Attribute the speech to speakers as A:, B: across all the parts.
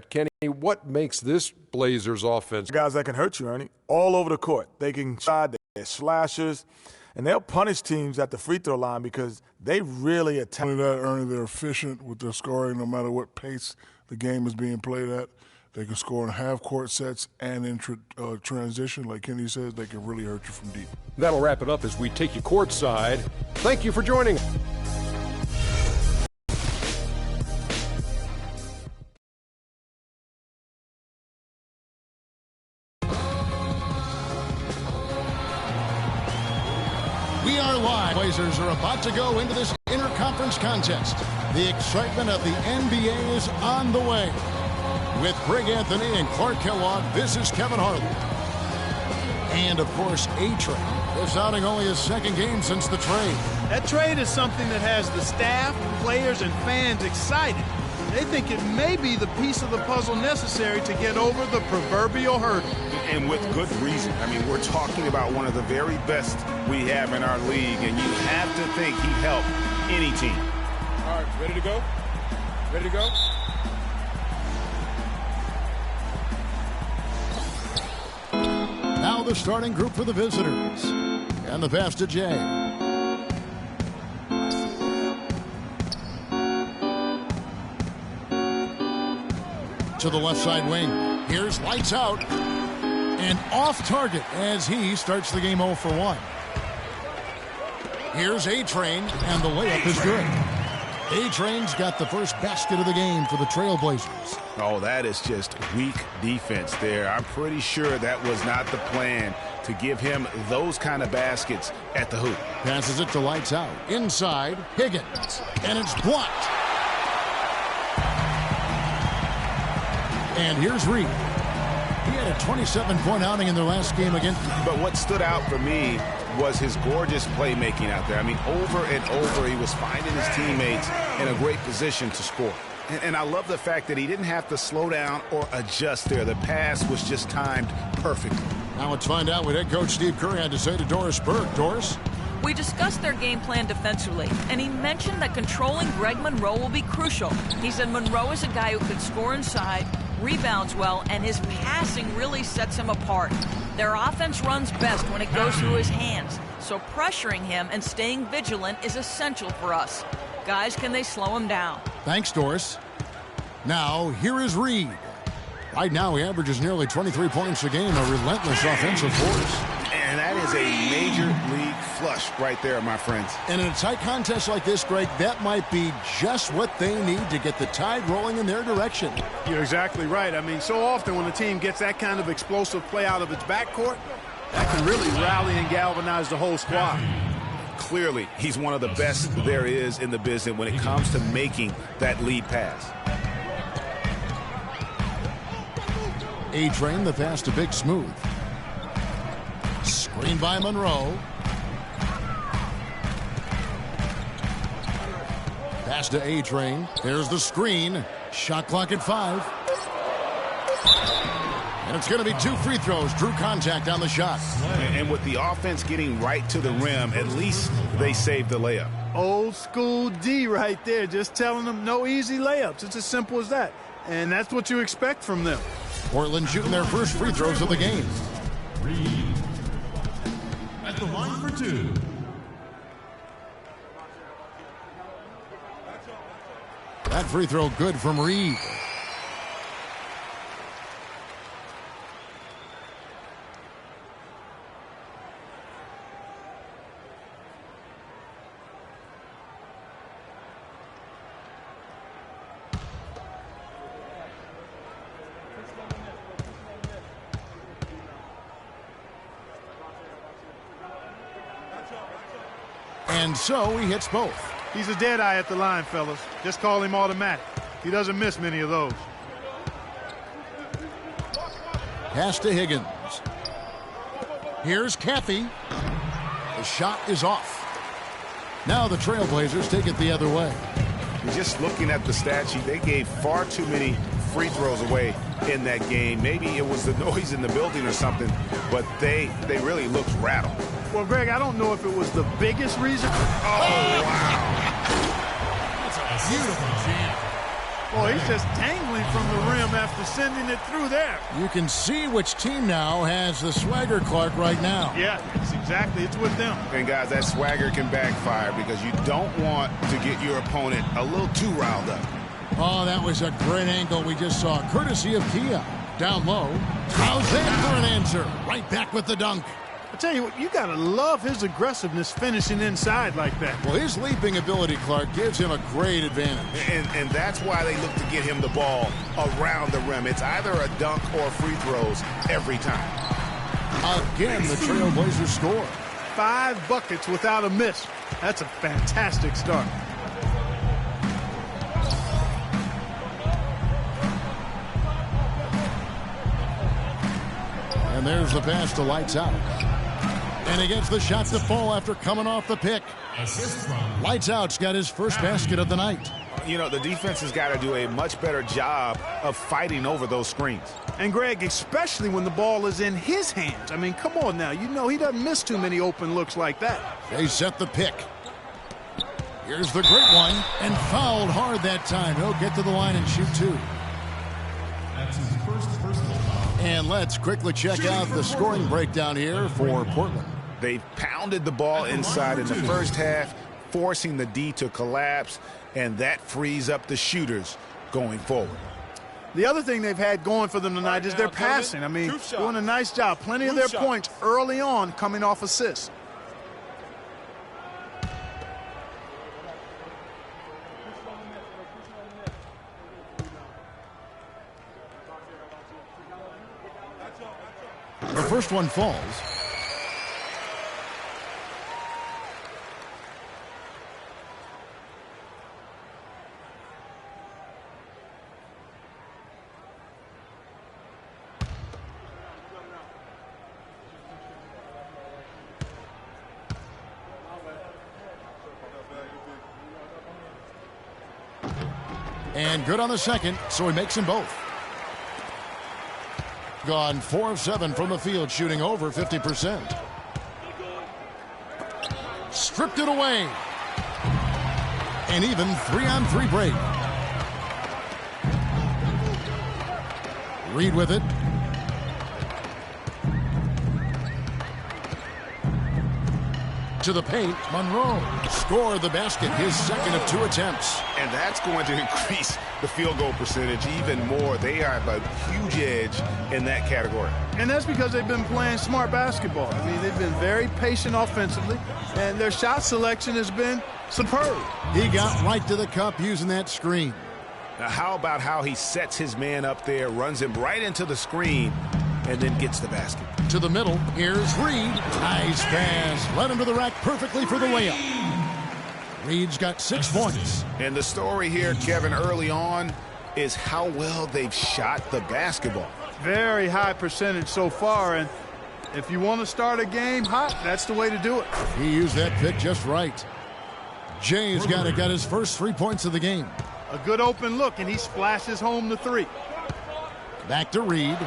A: Kenny, what makes this Blazers offense?
B: Guys that can hurt you, Ernie, all over the court. They can shot, they're slashers, and they'll punish teams at the free throw line because they really attack.
C: Ernie, they're efficient with their scoring no matter what pace the game is being played at. They can score in half-court sets and in transition. Like Kenny says, they can really hurt you from deep.
A: That'll wrap it up as we take you courtside. Thank you for joining us.
D: We are live. Blazers are about to go into this interconference contest. The excitement of the NBA is on the way. With Greg Anthony and Clark Kellogg, this is Kevin Harlan. And, of course, A-Train. This outing only his second game since the trade.
E: That trade is something that has the staff, players, and fans excited. They think it may be the piece of the puzzle necessary to get over the proverbial hurdle.
F: And with good reason. I mean, we're talking about one of the very best we have in our league, and you have to think he'd help any team.
G: All right, ready to go? Ready to go?
D: Now the starting group for the visitors. And the pass to Jay. To the left side wing. Here's lights out. And off target as he starts the game 0 for 1. Here's A-Train, and the layup is good. A-Train's got the first basket of the game for the Trailblazers.
F: Oh, that is just weak defense there. I'm pretty sure that was not the plan to give him those kind of baskets at the hoop.
D: Passes it to lights out. Inside, Higgins. And it's blocked. And here's Reed. He had a 27-point outing in their last game against.
F: But what stood out for me was his gorgeous playmaking out there. I mean, over and over, he was finding his teammates in a great position to score. And I love the fact that he didn't have to slow down or adjust there. The pass was just timed perfectly.
D: Now let's find out what head coach Steve Kerr had to say to Doris Burke. Doris?
H: We discussed their game plan defensively, and he mentioned that controlling Greg Monroe will be crucial. He said Monroe is a guy who can score inside, rebounds well, and his passing really sets him apart. Their offense runs best when it goes through his hands, so pressuring him and staying vigilant is essential for us. Guys, can they slow him down?
D: Thanks, Doris. Now, here is Reed. Right now, he averages nearly 23 points a game, a relentless offensive force.
F: And that is a major league flush right there, my friends.
D: And in a tight contest like this, Greg, that might be just what they need to get the tide rolling in their direction.
E: You're exactly right. I mean, so often when a team gets that kind of explosive play out of its backcourt, that can really rally and galvanize the whole squad.
F: Clearly, he's one of the best there is in the business when it comes to making that lead pass.
D: A-Train, the pass to Big Smooth. Screen by Monroe. Pass to A-Train. There's the screen. Shot clock at 5. And it's going to be 2 free throws. Drew contact on the shot.
F: And with the offense getting right to the rim, at least they saved the layup.
E: Old school D right there, just telling them no easy layups. It's as simple as that. And that's what you expect from them.
D: Portland shooting their first free throws of the game.
I: Reed at the line for 2.
D: That free throw good from Reed. And so he hits both.
E: He's a dead eye at the line, fellas. Just call him automatic. He doesn't miss many of those.
D: Pass to Higgins. Here's Caffey. The shot is off. Now the Trailblazers take it the other way.
F: Just looking at the stat sheet, they gave far too many free throws away in that game. Maybe it was the noise in the building or something, but they really looked rattled.
E: Well, Greg, I don't know if it was the biggest reason.
F: Oh, wow.
I: That's a beautiful jam.
E: Oh, he's just dangling from the rim after sending it through there.
D: You can see which team now has the swagger, Clark, right now.
E: Yeah, it's with them.
F: And guys, that swagger can backfire because you don't want to get your opponent a little too riled up.
D: Oh, that was a great angle we just saw, courtesy of Kia. Down low. How's that for an answer? Right back with the dunk.
E: I tell you what, you got to love his aggressiveness finishing inside like that.
D: Well, his leaping ability, Clark, gives him a great advantage.
F: And that's why they look to get him the ball around the rim. It's either a dunk or free throws every time.
D: Again, the Trailblazers score.
E: 5 buckets without a miss. That's a fantastic start.
D: And there's the pass to Lights Out. And he gets the shot to fall after coming off the pick. Lights Out's got his first basket of the night.
F: You know, the defense has got to do a much better job of fighting over those screens.
E: And, Greg, especially when the ball is in his hands. I mean, come on now. You know he doesn't miss too many open looks like that.
D: They set the pick. Here's the great one. And fouled hard that time. He'll get to the line and shoot 2.
I: That's his first personal foul.
D: And let's quickly check out the scoring breakdown here for Portland.
F: They pounded the ball inside in the first half, forcing the D to collapse, and that frees up the shooters going forward.
E: The other thing they've had going for them tonight is their passing. I mean, doing a nice job. Plenty of their points early on coming off assists.
D: The first one falls. And good on the second, so he makes them both. Gone 4 of 7 from the field, shooting over 50%. Stripped it away. And even 3-on-3 break. Reed with it. To the paint, Monroe scored the basket, his second of 2 attempts.
F: And that's going to increase the field goal percentage even more. They have a huge edge in that category.
E: And that's because they've been playing smart basketball. I mean, they've been very patient offensively, and their shot selection has been superb.
D: He got right to the cup using that screen.
F: Now, how about how he sets his man up there, runs him right into the screen, and then gets the basket.
D: To the middle, here's Reed. Nice pass. Led him to the rack perfectly for the layup. Reed's got 6 points.
F: And the story here, Kevin, early on, is how well they've shot the basketball.
E: Very high percentage so far, and if you want to start a game hot, that's the way to do it.
D: He used that pick just right. Jay's got his first 3 points of the game.
E: A good open look, and he splashes home the 3.
D: Back to Reed.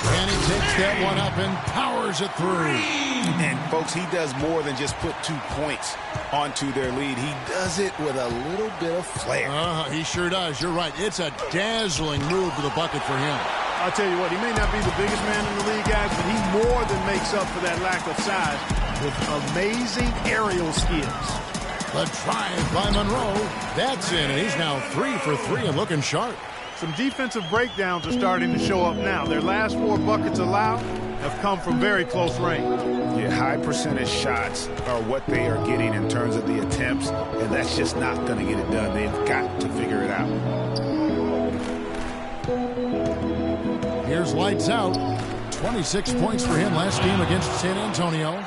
D: And he takes that one up and powers it through.
F: And, folks, he does more than just put 2 points onto their lead. He does it with a little bit of flair.
D: He sure does. You're right. It's a dazzling move to the bucket for him.
E: I'll tell you what, he may not be the biggest man in the league, guys, but he more than makes up for that lack of size with amazing aerial skills.
D: The drive by Monroe. That's in, and he's now 3 for 3 and looking sharp.
E: Some defensive breakdowns are starting to show up now. Their last 4 buckets allowed have come from very close range.
F: Yeah, high percentage shots are what they are getting in terms of the attempts, and that's just not going to get it done. They've got to figure it out.
D: Here's Lights Out. 26 points for him last game against San Antonio.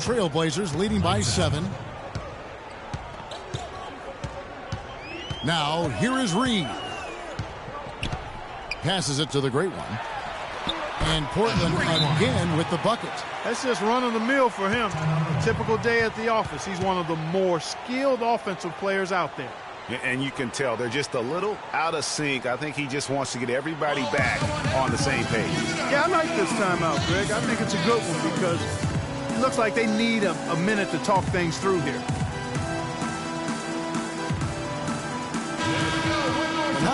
D: Trailblazers leading by 7. Now, here is Reed. Passes it to the great one. And Portland again with the bucket.
E: That's just run-of-the-mill for him. Typical day at the office. He's one of the more skilled offensive players out there.
F: And you can tell they're just a little out of sync. I think he just wants to get everybody back on the same page.
E: Yeah, I like this timeout, Greg. I think it's a good one because it looks like they need a minute to talk things through here.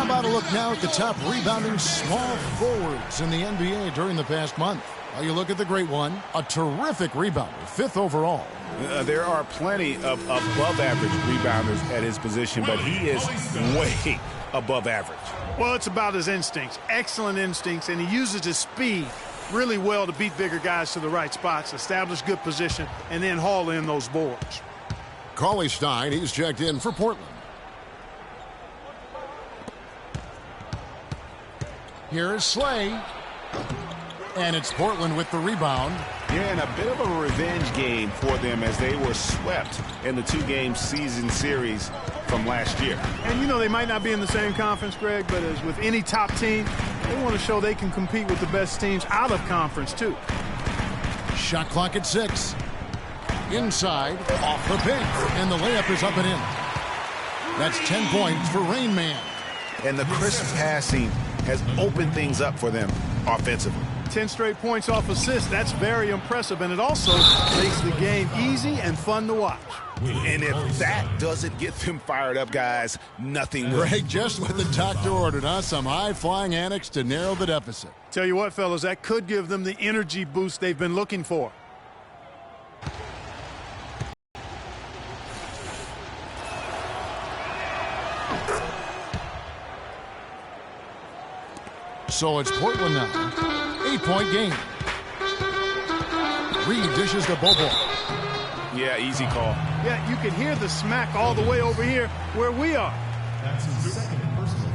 D: How about a look now at the top rebounding small forwards in the NBA during the past month? Well, you look at the great one, a terrific rebounder, 5th overall.
F: There are plenty of above-average rebounders at his position, but he is way above average.
E: Well, it's about his instincts, excellent instincts, and he uses his speed really well to beat bigger guys to the right spots, establish good position, and then haul in those boards.
D: Cauley Stein, he's checked in for Portland. Here's Slay. And it's Portland with the rebound.
F: Yeah, and a bit of a revenge game for them as they were swept in the 2-game season series from last year.
E: And you know they might not be in the same conference, Greg, but as with any top team, they want to show they can compete with the best teams out of conference, too.
D: Shot clock at 6. Inside, off the pick, and the layup is up and in. That's 10 points for Rain Man.
F: And the crisp passing has opened things up for them offensively.
E: 10 straight points off assists. That's very impressive, and it also makes the game easy and fun to watch.
F: And if that doesn't get them fired up, guys, nothing will.
D: Greg, just what the doctor ordered, huh? Some high-flying antics to narrow the deficit.
E: Tell you what, fellas, that could give them the energy boost they've been looking for.
D: So it's Portland now. 8-point game. Reed dishes to Bobo.
F: Yeah, easy call.
E: Yeah, you can hear the smack all the way over here where we are.
I: That's his second personal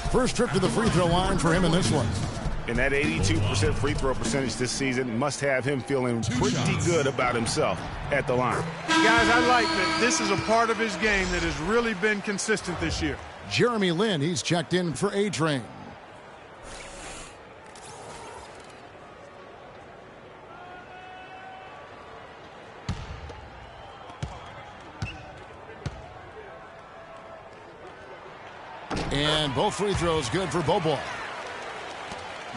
I: foul.
D: First trip to the free throw line for him in this one.
F: And that 82% free throw percentage this season must have him feeling pretty good about himself at the line.
E: Guys, I like that this is a part of his game that has really been consistent this year.
D: Jeremy Lin, he's checked in for A-Train. And both free throws good for Bobo.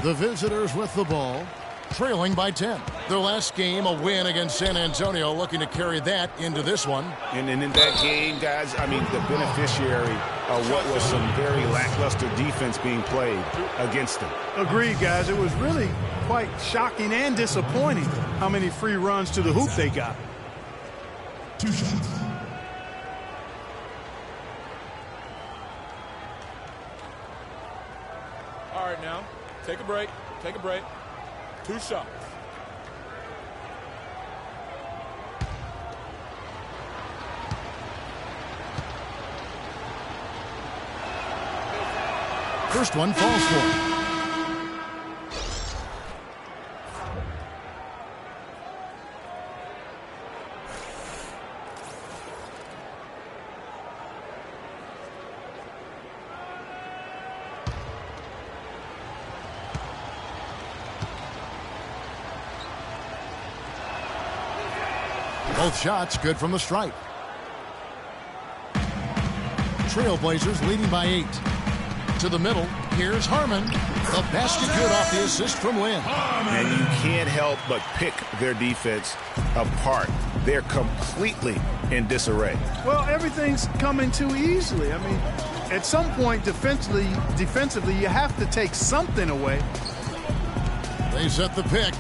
D: The visitors with the ball, trailing by 10. Their last game, a win against San Antonio, looking to carry that into this one.
F: And in that game, guys, I mean, the beneficiary of what was some very lackluster defense being played against them.
E: Agreed, guys. It was really quite shocking and disappointing how many free runs to the hoop they got.
I: 2 shots.
G: All right, now, take a break. Take a break. 2 shots.
D: First one falls for him. Both shots good from the stripe. Trailblazers leading by 8. To the middle, here's Harmon. The basket good off the assist from Lin.
F: And you can't help but pick their defense apart. They're completely in disarray.
E: Well, everything's coming too easily. I mean, at some point defensively, you have to take something away.
D: They set the pick.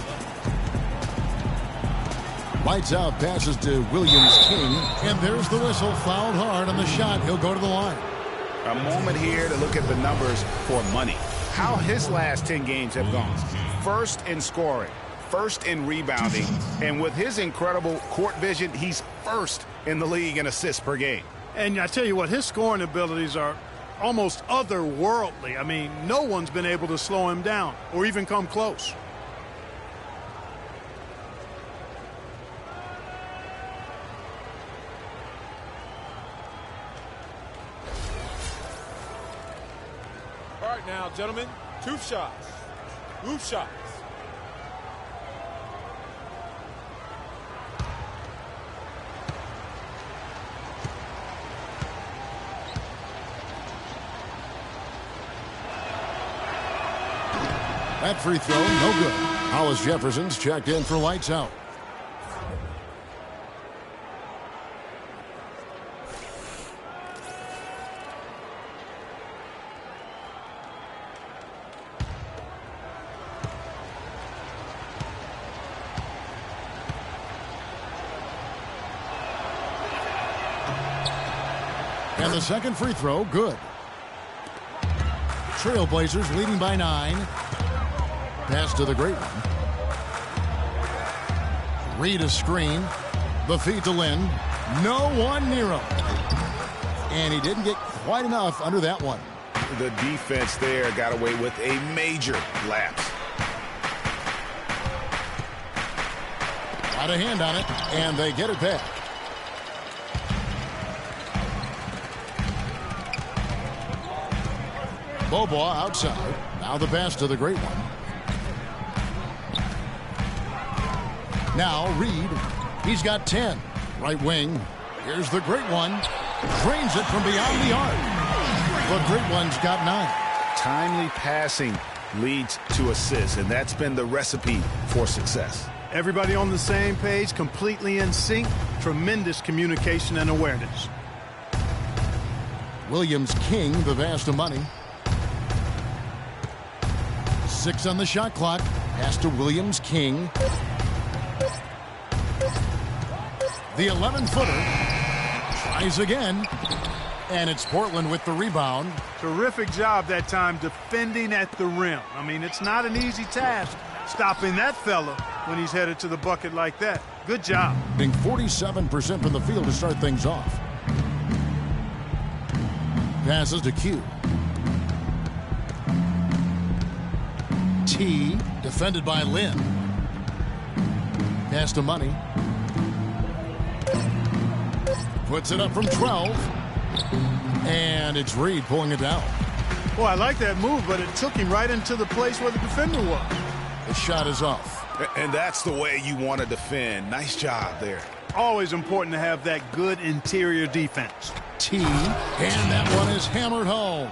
D: Lights out, passes to Williams-King. And there's the whistle, fouled hard on the shot. He'll go to the line.
F: A moment here to look at the numbers for money. How his last 10 games have gone. First in scoring, first in rebounding, and with his incredible court vision, he's first in the league in assists per game.
E: And I tell you what, his scoring abilities are almost otherworldly. I mean, no one's been able to slow him down or even come close.
G: All right, now, gentlemen, 2 shots. 2 shots.
D: That free throw, no good. Hollis Jefferson's checked in for lights out. And the second free throw, good. Trailblazers leading by 9. Pass to the great one. Read a screen. The feed to Lynn. No one near him. And he didn't get quite enough under that one.
F: The defense there got away with a major lapse.
D: Got a hand on it, and they get it back. Bobois outside. Now the pass to the great one. Now Reed. He's got 10. Right wing. Here's the great one. Drains it from beyond the arc. The great one's got 9.
F: Timely passing leads to assists, and that's been the recipe for success.
E: Everybody on the same page, completely in sync. Tremendous communication and awareness.
D: Williams King, the pass to Money. 6 on the shot clock. Pass to Williams King. The 11-footer tries again, and it's Portland with the rebound.
E: Terrific job that time defending at the rim. I mean, it's not an easy task stopping that fella when he's headed to the bucket like that. Good job.
D: Being 47% from the field to start things off. Passes to Q. T, defended by Lynn. Pass to Money. Puts it up from 12. And it's Reed pulling it down.
E: Well, I like that move, but it took him right into the place where the defender was.
D: The shot is off.
F: And that's the way you want to defend. Nice job there.
E: Always important to have that good interior defense.
D: T, and that one is hammered home.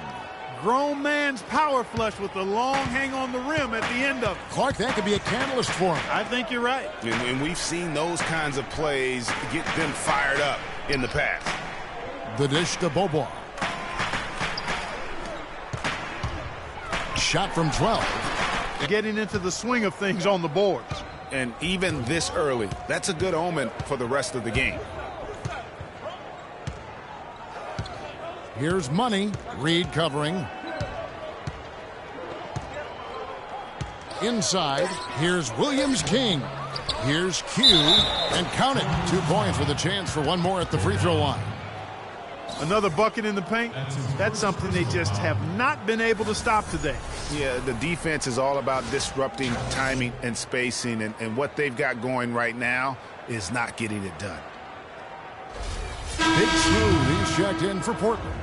E: Grown man's power flush with the long hang on the rim at the end of it.
D: Clark, that could be a catalyst for him.
E: I think you're right.
F: And we've seen those kinds of plays get them fired up in the past.
D: The dish to Bobois. Shot from 12.
E: Getting into the swing of things on the boards.
F: And even this early, that's a good omen for the rest of the game.
D: Here's Money. Reed covering. Inside. Here's Williams King. Here's Q. And count it. 2 points with a chance for one more at the free throw line.
E: Another bucket in the paint. That's something they just have not been able to stop today.
F: Yeah, the defense is all about disrupting timing and spacing. And what they've got going right now is not getting it done.
D: Big Smooth, he's checked in for Portland.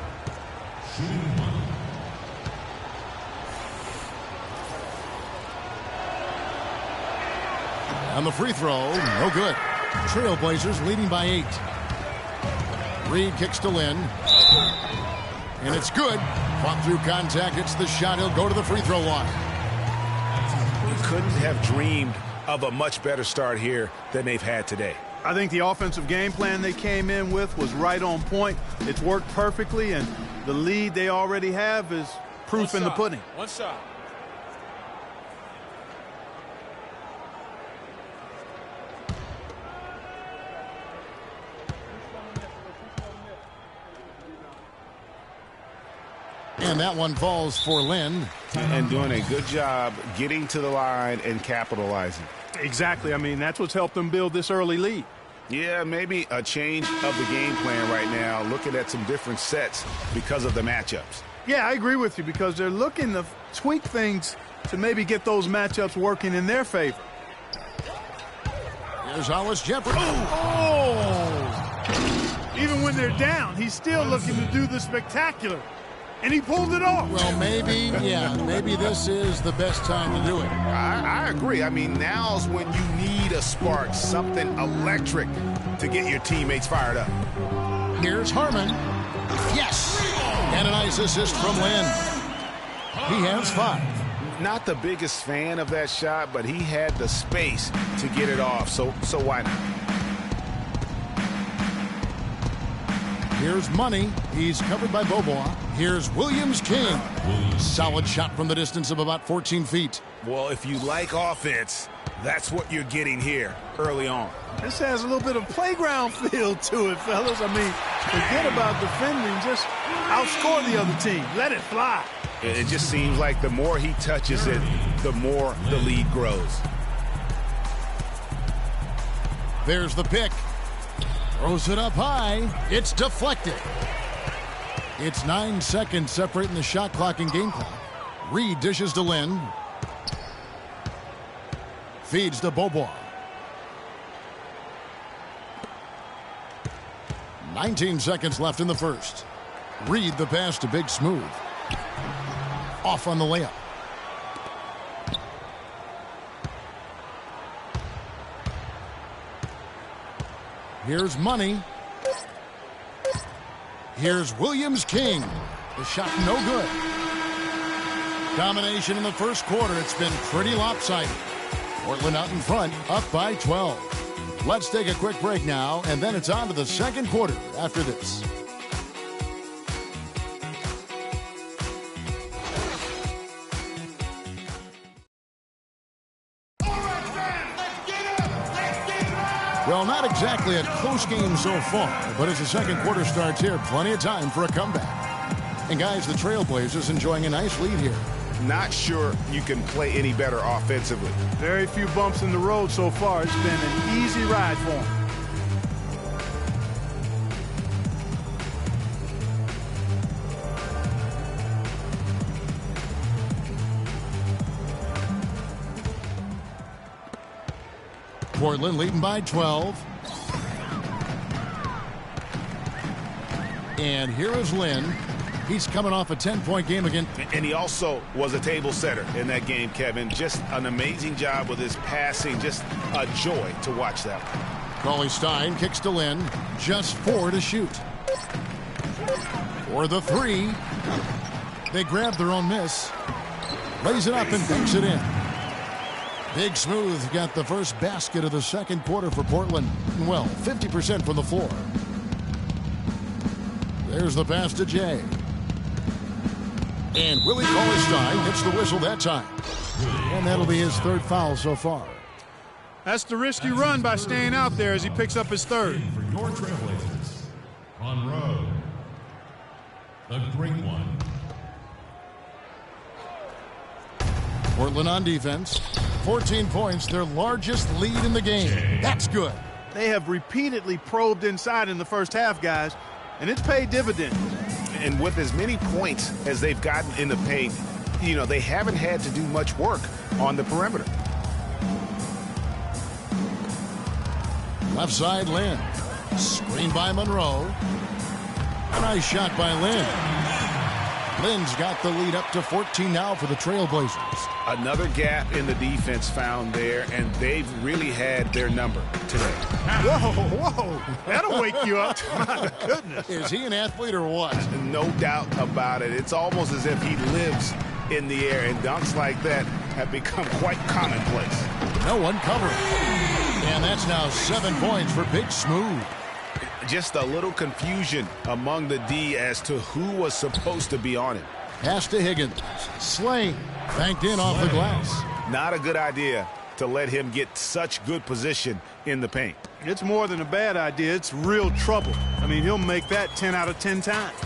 D: And the free throw, no good. Trailblazers leading by 8. Reed kicks to Lynn. And it's good. Fought through contact, it's the shot. He'll go to the free throw line.
F: You couldn't have dreamed of a much better start here than they've had today.
E: I think the offensive game plan they came in with was right on point. It's worked perfectly, and the lead they already have is proof in the pudding.
G: One shot.
D: And that one falls for Lynn.
F: And doing a good job getting to the line and capitalizing.
E: Exactly. I mean, that's what's helped them build this early lead.
F: Yeah, maybe a change of the game plan right now, looking at some different sets because of the matchups.
E: Yeah, I agree with you because they're looking to tweak things to maybe get those matchups working in their favor.
D: Here's Hollis Jeffrey.
E: Oh! Even when they're down, he's still looking to do the spectacular. And he pulled it off.
D: Well, maybe this is the best time to do it.
F: I agree. I mean, now's when you need a spark, something electric to get your teammates fired up.
D: Here's Harmon. Yes! And a nice assist from Lynn. He has 5.
F: Not the biggest fan of that shot, but he had the space to get it off, so why not?
D: Here's Money. He's covered by Bobois. Here's Williams King. Solid shot from the distance of about 14 feet.
F: Well, if you like offense, That's what you're getting here early on.
E: This has a little bit of playground feel to it, fellas. I mean, forget about defending. Just outscore the other team. Let it fly.
F: It just seems like the more he touches it, the more the lead grows.
D: There's the pick. Throws it up high. It's deflected. It's 9 seconds separating the shot clock and game clock. Reed dishes to Lynn. Feeds to Bobois. 19 seconds left in the first. Reed the pass to Big Smooth. Off on the layup. Here's Money. Here's Williams-King. The shot no good. Domination in the first quarter. It's been pretty lopsided. Portland out in front, up by 12. Let's take a quick break now, and then it's on to the second quarter after this. Well, not exactly a close game so far, but as the second quarter starts here, plenty of time for a comeback. And guys, the Trailblazers enjoying a nice lead here.
F: Not sure you can play any better offensively.
E: Very few bumps in the road so far. It's been an easy ride for them.
D: Portland leading by 12. And here is Lynn. He's coming off a 10-point game again.
F: And he also was a table setter in that game, Kevin. Just an amazing job with his passing. Just a joy to watch that.
D: Cauley-Stein kicks to Lynn. Just 4 to shoot. For the 3. They grab their own miss. Lays it up and banks it in. Big Smooth got the first basket of the second quarter for Portland. Well, 50% from the floor. There's the pass to Jay. And Willie Cauley-Stein gets the whistle that time. And that'll be his third foul so far.
E: That's the risk you run by staying out there as he picks up his third.
I: For your Trailblazers, Monroe, the Great One.
D: Portland on defense. 14 points, their largest lead in the game. That's good.
E: They have repeatedly probed inside in the first half, guys, and it's paid dividends.
F: And with as many points as they've gotten in the paint, you know, they haven't had to do much work on the perimeter.
D: Left side, Lynn. Screen by Monroe. Nice shot by Lynn. Lynn's got the lead up to 14 now for the Trailblazers.
F: Another gap in the defense found there, and they've really had their number today.
E: Whoa. That'll wake you up. My goodness.
D: Is he an athlete or what?
F: No doubt about it. It's almost as if he lives in the air, and dunks like that have become quite commonplace.
D: No one covering. And that's now 7 points for Big Smooth.
F: Just a little confusion among the D as to who was supposed to be on him.
D: Pass to Higgins. Slay. Banked in off the glass.
F: Not a good idea to let him get such good position in the paint.
E: It's more than a bad idea. It's real trouble. I mean, he'll make that 10 out of 10 times.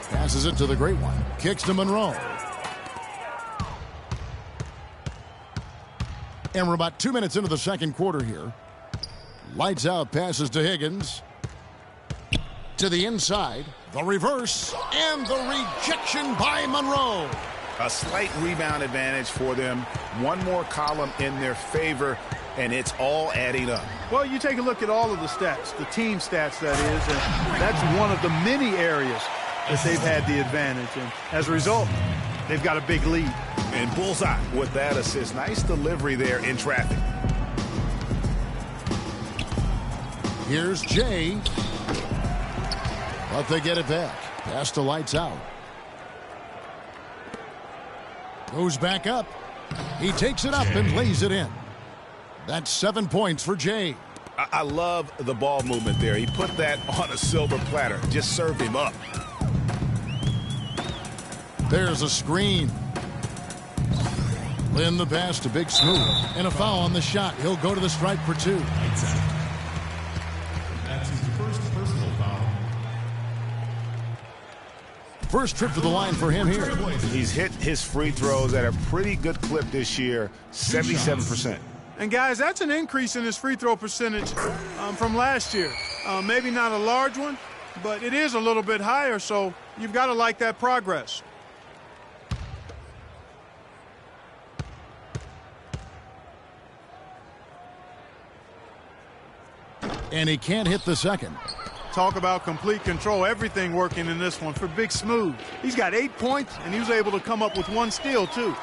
D: Passes it to the Great One. Kicks to Monroe. And we're about 2 minutes into the second quarter here. Lights out, passes to Higgins. To the inside. The reverse. And the rejection by Monroe.
F: A slight rebound advantage for them. One more column in their favor, and it's all adding up.
E: Well, you take a look at all of the stats, the team stats, that is, and that's one of the many areas that they've had the advantage. And as a result, they've got a big lead.
F: And bullseye with that assist. Nice delivery there in traffic.
D: Here's Jay. But they get it back. Pass to Lights out. Goes back up. He takes it up and lays it in. That's 7 points for Jay.
F: I love the ball movement there. He put that on a silver platter. Just served him up.
D: There's a screen. Lynn the pass to Big Smooth. And a foul on the shot. He'll go to the stripe for 2.
I: Lights out. That's his first personal foul.
D: First trip to the line for him here.
F: He's hit his free throws at a pretty good clip this year, 77%.
E: And guys, that's an increase in his free throw percentage from last year. Maybe not a large one, but it is a little bit higher, so you've got to like that progress.
D: And he can't hit the second.
E: Talk about complete control. Everything working in this one for Big Smooth. He's got 8 points, and he was able to come up with 1 steal, too.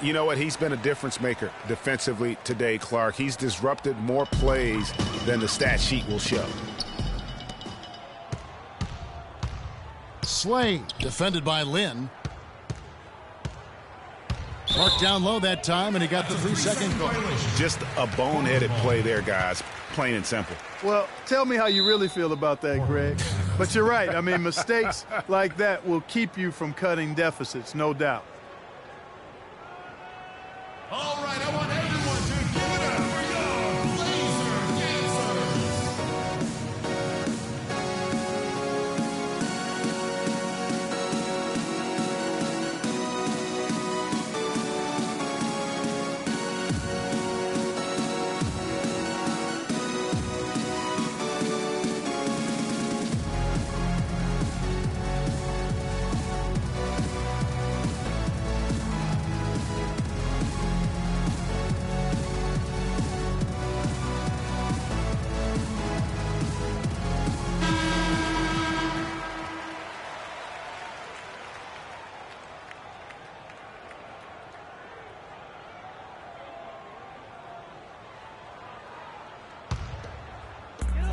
F: You know what? He's been a difference maker defensively today, Clark. He's disrupted more plays than the stat sheet will show.
D: Slade, defended by Lynn. Marked down low that time, and he got the 3-second call.
F: Just a boneheaded play there, guys. Plain and simple.
E: Well, tell me how you really feel about that, Greg. But you're right. I mean, mistakes like that will keep you from cutting deficits, no doubt.
I: All right, I want everyone to give it up for your laser dancers.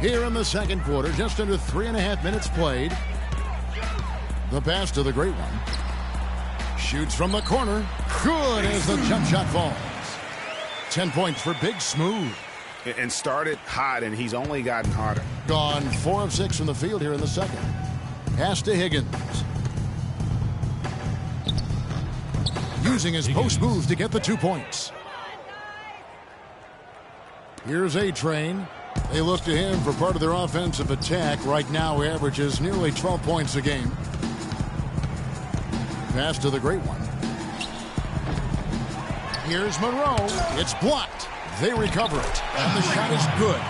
D: Here in the second quarter, just under 3.5 minutes played. The pass to the great one. Shoots from the corner. Good as the jump shot falls. 10 points for Big Smooth.
F: And started hot, and he's only gotten hotter.
D: Gone 4 of 6 from the field here in the second. Pass to Higgins. Using his post move to get the 2 points. Here's A-Train. They look to him for part of their offensive attack. Right now, he averages nearly 12 points a game. Pass to the great one. Here's Monroe. It's blocked. They recover it. And the shot is good.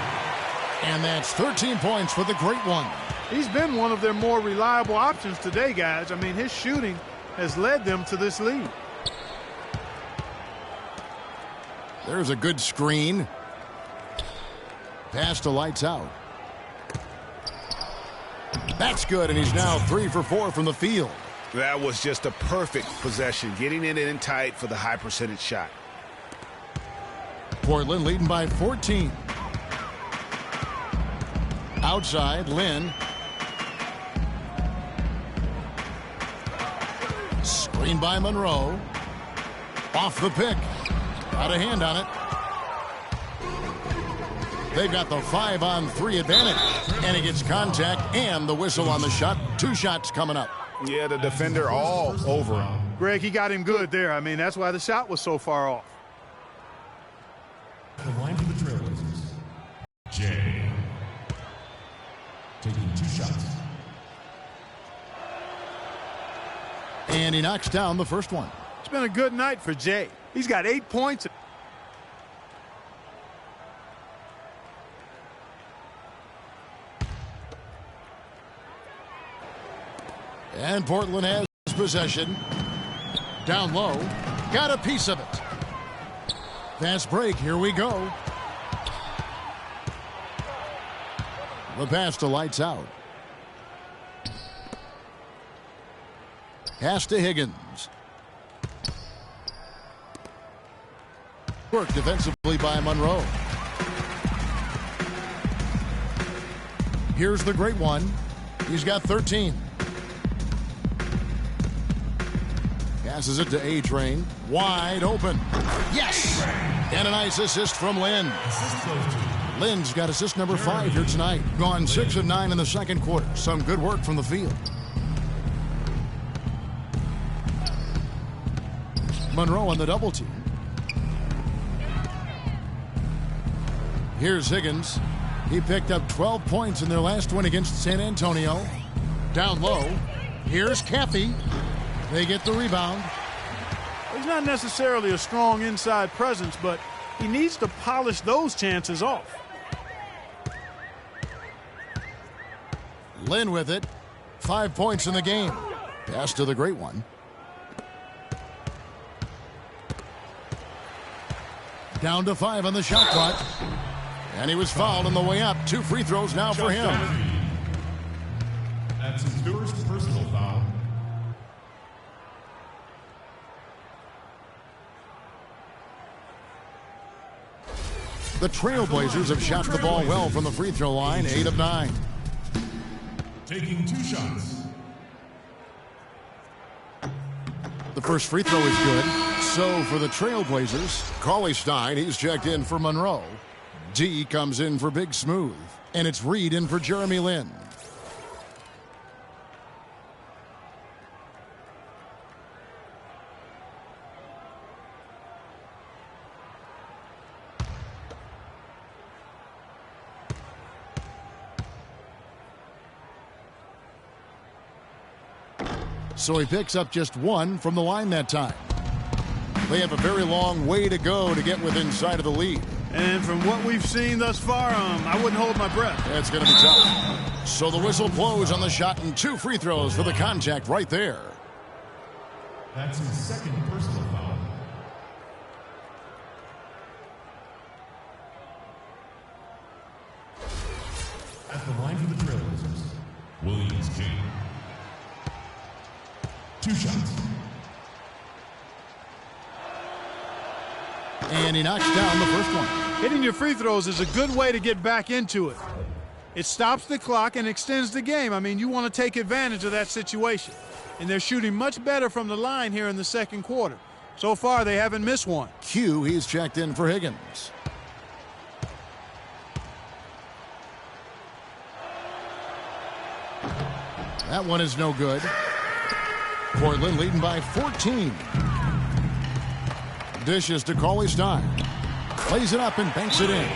D: And that's 13 points for the great one.
E: He's been one of their more reliable options today, guys. I mean, his shooting has led them to this lead.
D: There's a good screen. Pass to lights out. That's good, and he's now 3 for 4 from the field.
F: That was just a perfect possession, getting it in tight for the high percentage shot.
D: Portland leading by 14. Outside, Lynn. Screen by Monroe. Off the pick. Got a hand on it. They've got the 5-on-3 advantage. And he gets contact and the whistle on the shot. 2 shots coming up.
F: Yeah, the defender all over him.
E: Greg, he got him good there. I mean, that's why the shot was so far off.
I: The line for the Trailblazers. Jay. Taking 2 shots.
D: And he knocks down the first one.
E: It's been a good night for Jay. He's got 8 points.
D: And Portland has possession. Down low. Got a piece of it. Fast break. Here we go. The pass to lights out. Pass to Higgins. Work defensively by Monroe. Here's the great one. He's got 13. Passes it to A-Train. Wide open. Yes! And a nice assist from Lynn. Lynn's got assist number 5 here tonight. Gone 6 of 9 in the second quarter. Some good work from the field. Monroe on the double team. Here's Higgins. He picked up 12 points in their last win against San Antonio. Down low. Here's Caffey. They get the rebound.
E: He's not necessarily a strong inside presence, but he needs to polish those chances off.
D: Lynn with it. 5 points in the game. Pass to the great one. Down to 5 on the shot clock. And he was fouled on the way up. 2 free throws now for him.
I: That's his first personal foul.
D: The Trailblazers have shot the ball well from the free throw line. 8 of 9.
I: Taking 2 shots.
D: The first free throw is good. So for the Trailblazers, Cauley Stein, he's checked in for Monroe. D comes in for Big Smooth. And it's Reed in for Jeremy Lin. So he picks up just 1 from the line that time. They have a very long way to go to get within sight of the lead.
E: And from what we've seen thus far, I wouldn't hold my breath.
D: That's going to be tough. So the whistle blows on the shot and 2 free throws for the contact right there.
I: That's his second personal foul. At the line for the Trailblazers, Williams King. 2 shots.
D: And he knocks down the first one.
E: Hitting your free throws is a good way to get back into it. It stops the clock and extends the game. I mean, you want to take advantage of that situation. And they're shooting much better from the line here in the second quarter. So far, they haven't missed one.
D: Q, he's checked in for Higgins. That one is no good. Portland leading by 14. Dishes to Cauley Stein. Plays it up and banks it in.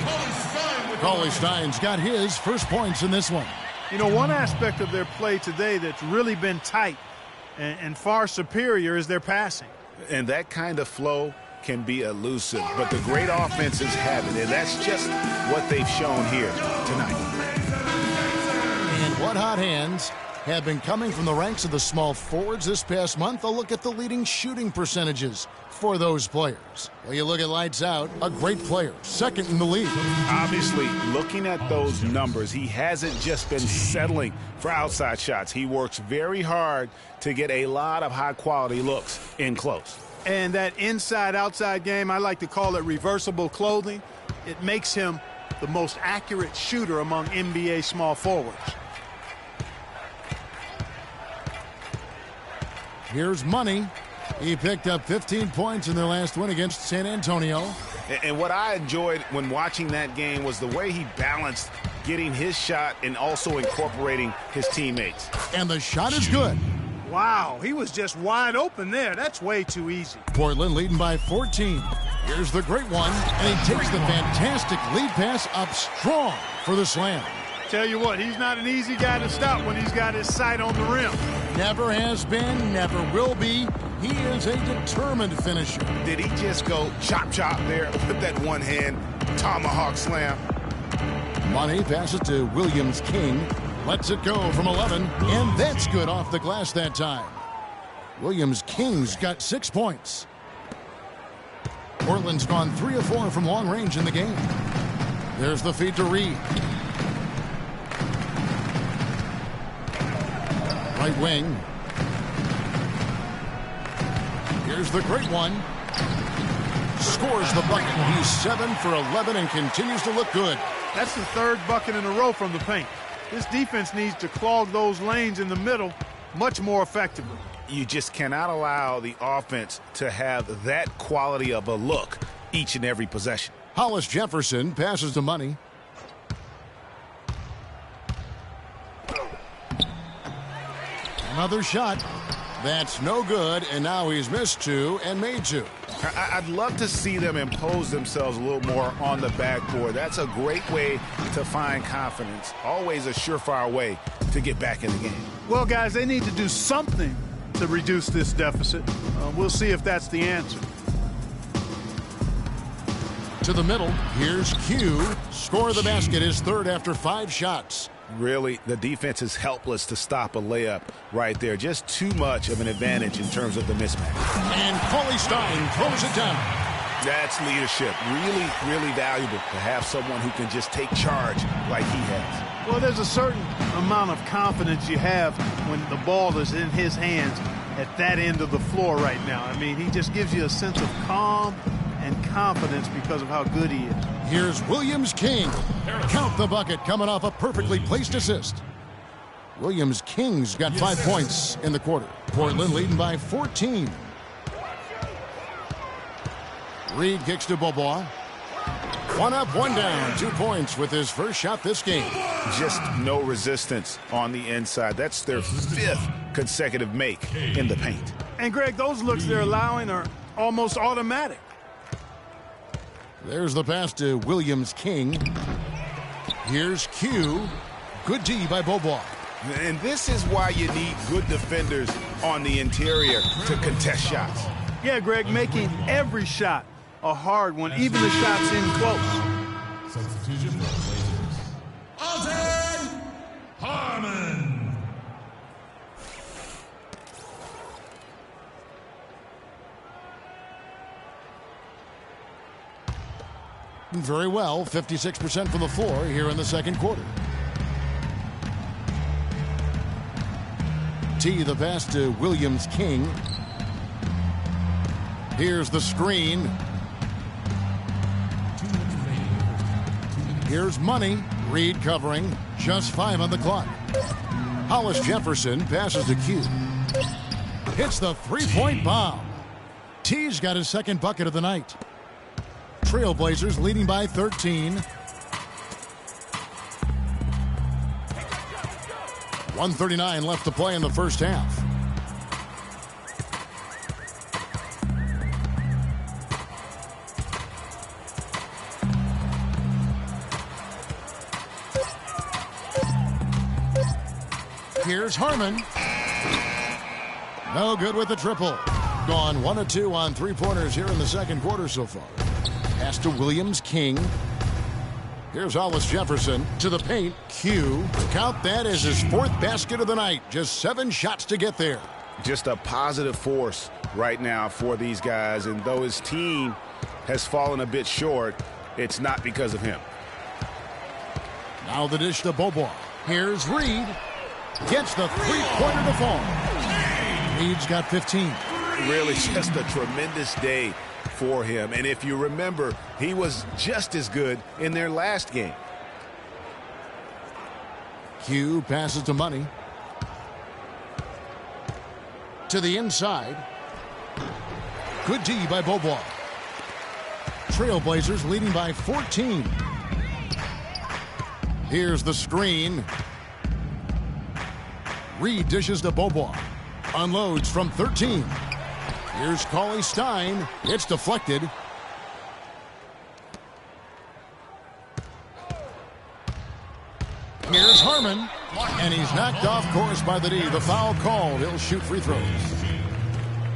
D: Cauley Stein's got his first points in this one.
E: You know, one aspect of their play today that's really been tight and far superior is their passing.
F: And that kind of flow can be elusive, but the great offenses have it, and that's just what they've shown here tonight.
D: And what hot hands have been coming from the ranks of the small forwards this past month. A look at the leading shooting percentages for those players. Well, you look at lights out, a great player, second in the league.
F: Obviously, looking at those numbers, he hasn't just been settling for outside shots. He works very hard to get a lot of high-quality looks in close.
E: And that inside-outside game, I like to call it reversible clothing. It makes him the most accurate shooter among NBA small forwards.
D: Here's Money. He picked up 15 points in their last win against San Antonio.
F: And what I enjoyed when watching that game was the way he balanced getting his shot and also incorporating his teammates.
D: And the shot is good.
E: Wow, he was just wide open there. That's way too easy.
D: Portland leading by 14. Here's the great one, and he takes the fantastic lead pass up strong for the slam.
E: Tell you what, he's not an easy guy to stop when he's got his sight on the rim.
D: Never has been, never will be. He is a determined finisher.
F: Did he just go chop there with that one hand tomahawk slam?
D: Money passes to Williams King. Lets it go from 11, and that's good off the glass that time. Williams King's got 6 points. Portland's gone 3 of 4 from long range in the game. There's the feed to Reed. Right wing. Here's the great one. Scores the bucket. He's 7 for 11 and continues to look good.
E: That's the 3rd bucket in a row from the paint. This defense needs to clog those lanes in the middle much more effectively.
F: You just cannot allow the offense to have that quality of a look each and every possession.
D: Hollis Jefferson passes to Money. Another shot. That's no good, and now he's missed 2 and made 2.
F: I'd love to see them impose themselves a little more on the backboard. That's a great way to find confidence. Always a surefire way to get back in the game.
E: Well, guys, they need to do something to reduce this deficit. We'll see if that's the answer.
D: To the middle, here's Q. Score the basket, his third after 5 shots.
F: Really, the defense is helpless to stop a layup right there. Just too much of an advantage in terms of the mismatch.
D: And Cauley Stein throws it down.
F: That's leadership. Really, really valuable to have someone who can just take charge like he has.
E: Well, there's a certain amount of confidence you have when the ball is in his hands at that end of the floor right now. I mean, he just gives you a sense of calm and confidence because of how good he is.
D: Here's Williams King. Count the bucket coming off a perfectly placed assist. Williams King's got 5 points in the quarter. Portland leading by 14. Reed kicks to Bobois. 1 up, 1 down. 2 points with his first shot this game.
F: Just no resistance on the inside. That's their 5th consecutive make in the paint.
E: And, Greg, those looks they're allowing are almost automatic.
D: There's the pass to Williams King. Here's Q. Good D by Bobois.
F: And this is why you need good defenders on the interior to contest shots.
E: Yeah, Greg, making every shot a hard one, even the shots in close.
I: Substitution for Blazers. Alton Harmon.
D: Very well, 56% from the floor here in the second quarter. T the pass to Williams King. Here's the screen. Here's Money. Reed covering. Just 5 on the clock. Hollis Jefferson passes to Q. Hits the three-point bomb. T's got his second bucket of the night. Trailblazers leading by 13. 1:39 left to play in the first half. Here's Harmon. No good with the triple. Gone 1 of 2 on 3-pointers here in the second quarter so far. Pass to Williams King. Here's Hollis Jefferson to the paint. Q. Count that as his 4th basket of the night. Just 7 shots to get there.
F: Just a positive force right now for these guys. And though his team has fallen a bit short, it's not because of him.
D: Now the dish to Bobois. Here's Reed. Gets the 3-pointer to fall. Reed's got 15.
F: Really just a tremendous day for him. And if you remember, he was just as good in their last game.
D: Q passes to Money. To the inside. Good D by Bobois. Trailblazers leading by 14. Here's the screen. Reed dishes to Bobois. Unloads from 13. Here's Cauley Stein. It's deflected. Here's Harmon. And he's knocked off course by the D. The foul called. He'll shoot free throws.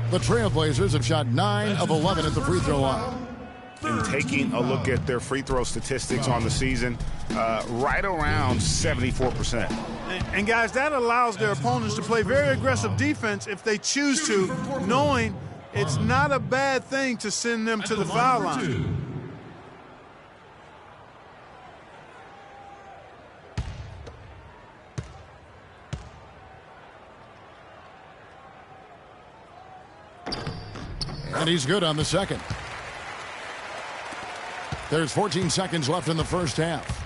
D: The Trailblazers have shot 9 of 11 at the free throw line.
F: And taking a look at their free throw statistics on the season, right around 74%.
E: And guys, that allows their opponents to play very aggressive defense if they choose to, knowing it's not a bad thing to send them to the foul line.
D: And he's good on the second. There's 14 seconds left in the first half.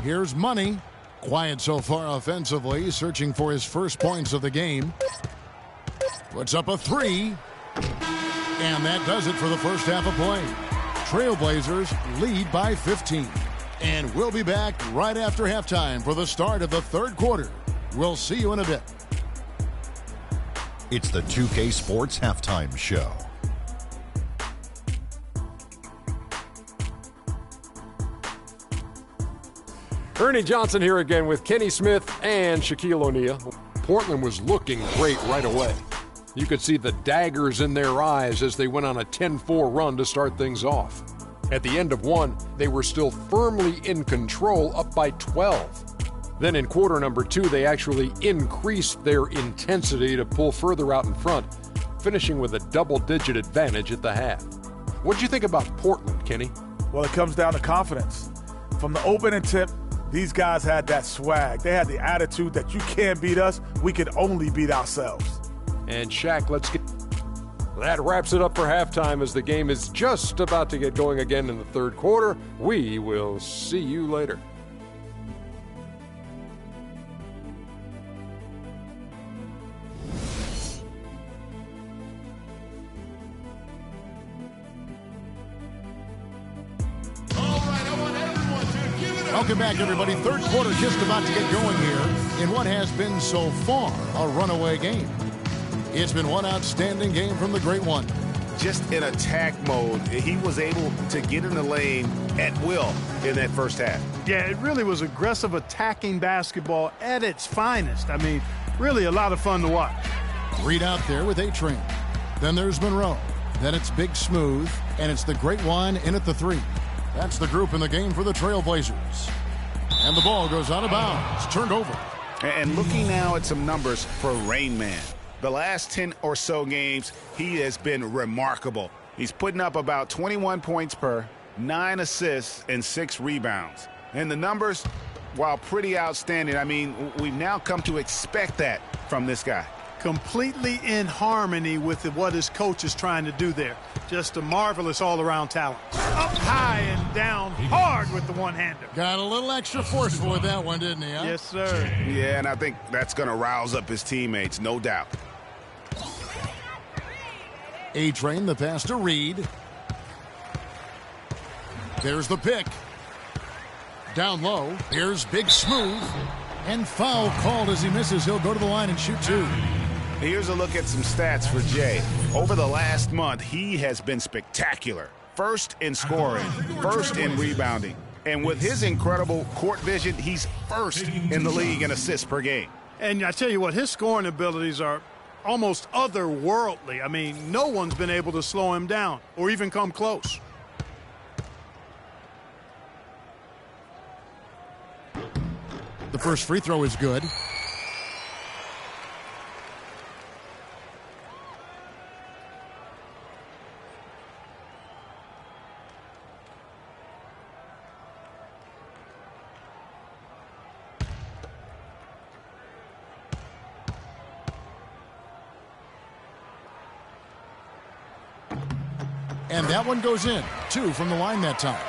D: Here's Money. Quiet so far offensively, searching for his first points of the game. Puts up a 3. And that does it for the first half of play. Trailblazers lead by 15. And we'll be back right after halftime for the start of the third quarter. We'll see you in a bit.
J: It's the 2K Sports Halftime Show.
A: Ernie Johnson here again with Kenny Smith and Shaquille O'Neal. Portland was looking great right away. You could see the daggers in their eyes as they went on a 10-4 run to start things off. At the end of one, they were still firmly in control, up by 12. Then in quarter number 2, they actually increased their intensity to pull further out in front, finishing with a double-digit advantage at the half. What'd you think about Portland, Kenny?
B: Well, it comes down to confidence. From the opening tip, these guys had that swag. They had the attitude that you can't beat us, we can only beat ourselves.
A: And Shaq, let's get... That wraps it up for halftime as the game is just about to get going again in the third quarter. We will see you later.
D: Welcome back, everybody. Third quarter just about to get going here in what has been so far a runaway game. It's been one outstanding game from the Great One.
F: Just in attack mode, he was able to get in the lane at will in that first half.
E: Yeah, it really was aggressive attacking basketball at its finest. I mean, really a lot of fun to watch.
D: Reed out there with A-Train. Then there's Monroe. Then it's Big Smooth, and it's the Great One in at the 3. That's the group in the game for the Trailblazers. And the ball goes out of bounds. Turned over.
F: And looking now at some numbers for Rain Man. The last 10 or so games, he has been remarkable. He's putting up about 21 points per, 9 assists, and 6 rebounds. And the numbers, while pretty outstanding, I mean, we've now come to expect that from this guy.
E: Completely in harmony with what his coach is trying to do there. Just a marvelous all-around talent. Up high and down hard with the one-hander.
D: Got a little extra forceful with that one, didn't he? Huh?
E: Yes, sir.
F: Yeah, and I think that's going to rouse up his teammates, no doubt.
D: A-Train, the pass to Reed. There's the pick. Down low. Here's Big Smooth. And foul called as he misses. He'll go to the line and shoot 2.
F: Here's a look at some stats for Jay. Over the last month, he has been spectacular. First in scoring, first in rebounding. And with his incredible court vision, he's first in the league in assists per game.
E: And I tell you what, his scoring abilities are almost otherworldly. I mean, no one's been able to slow him down or even come close.
D: The first free throw is good. And that one goes in. 2 from the line that time.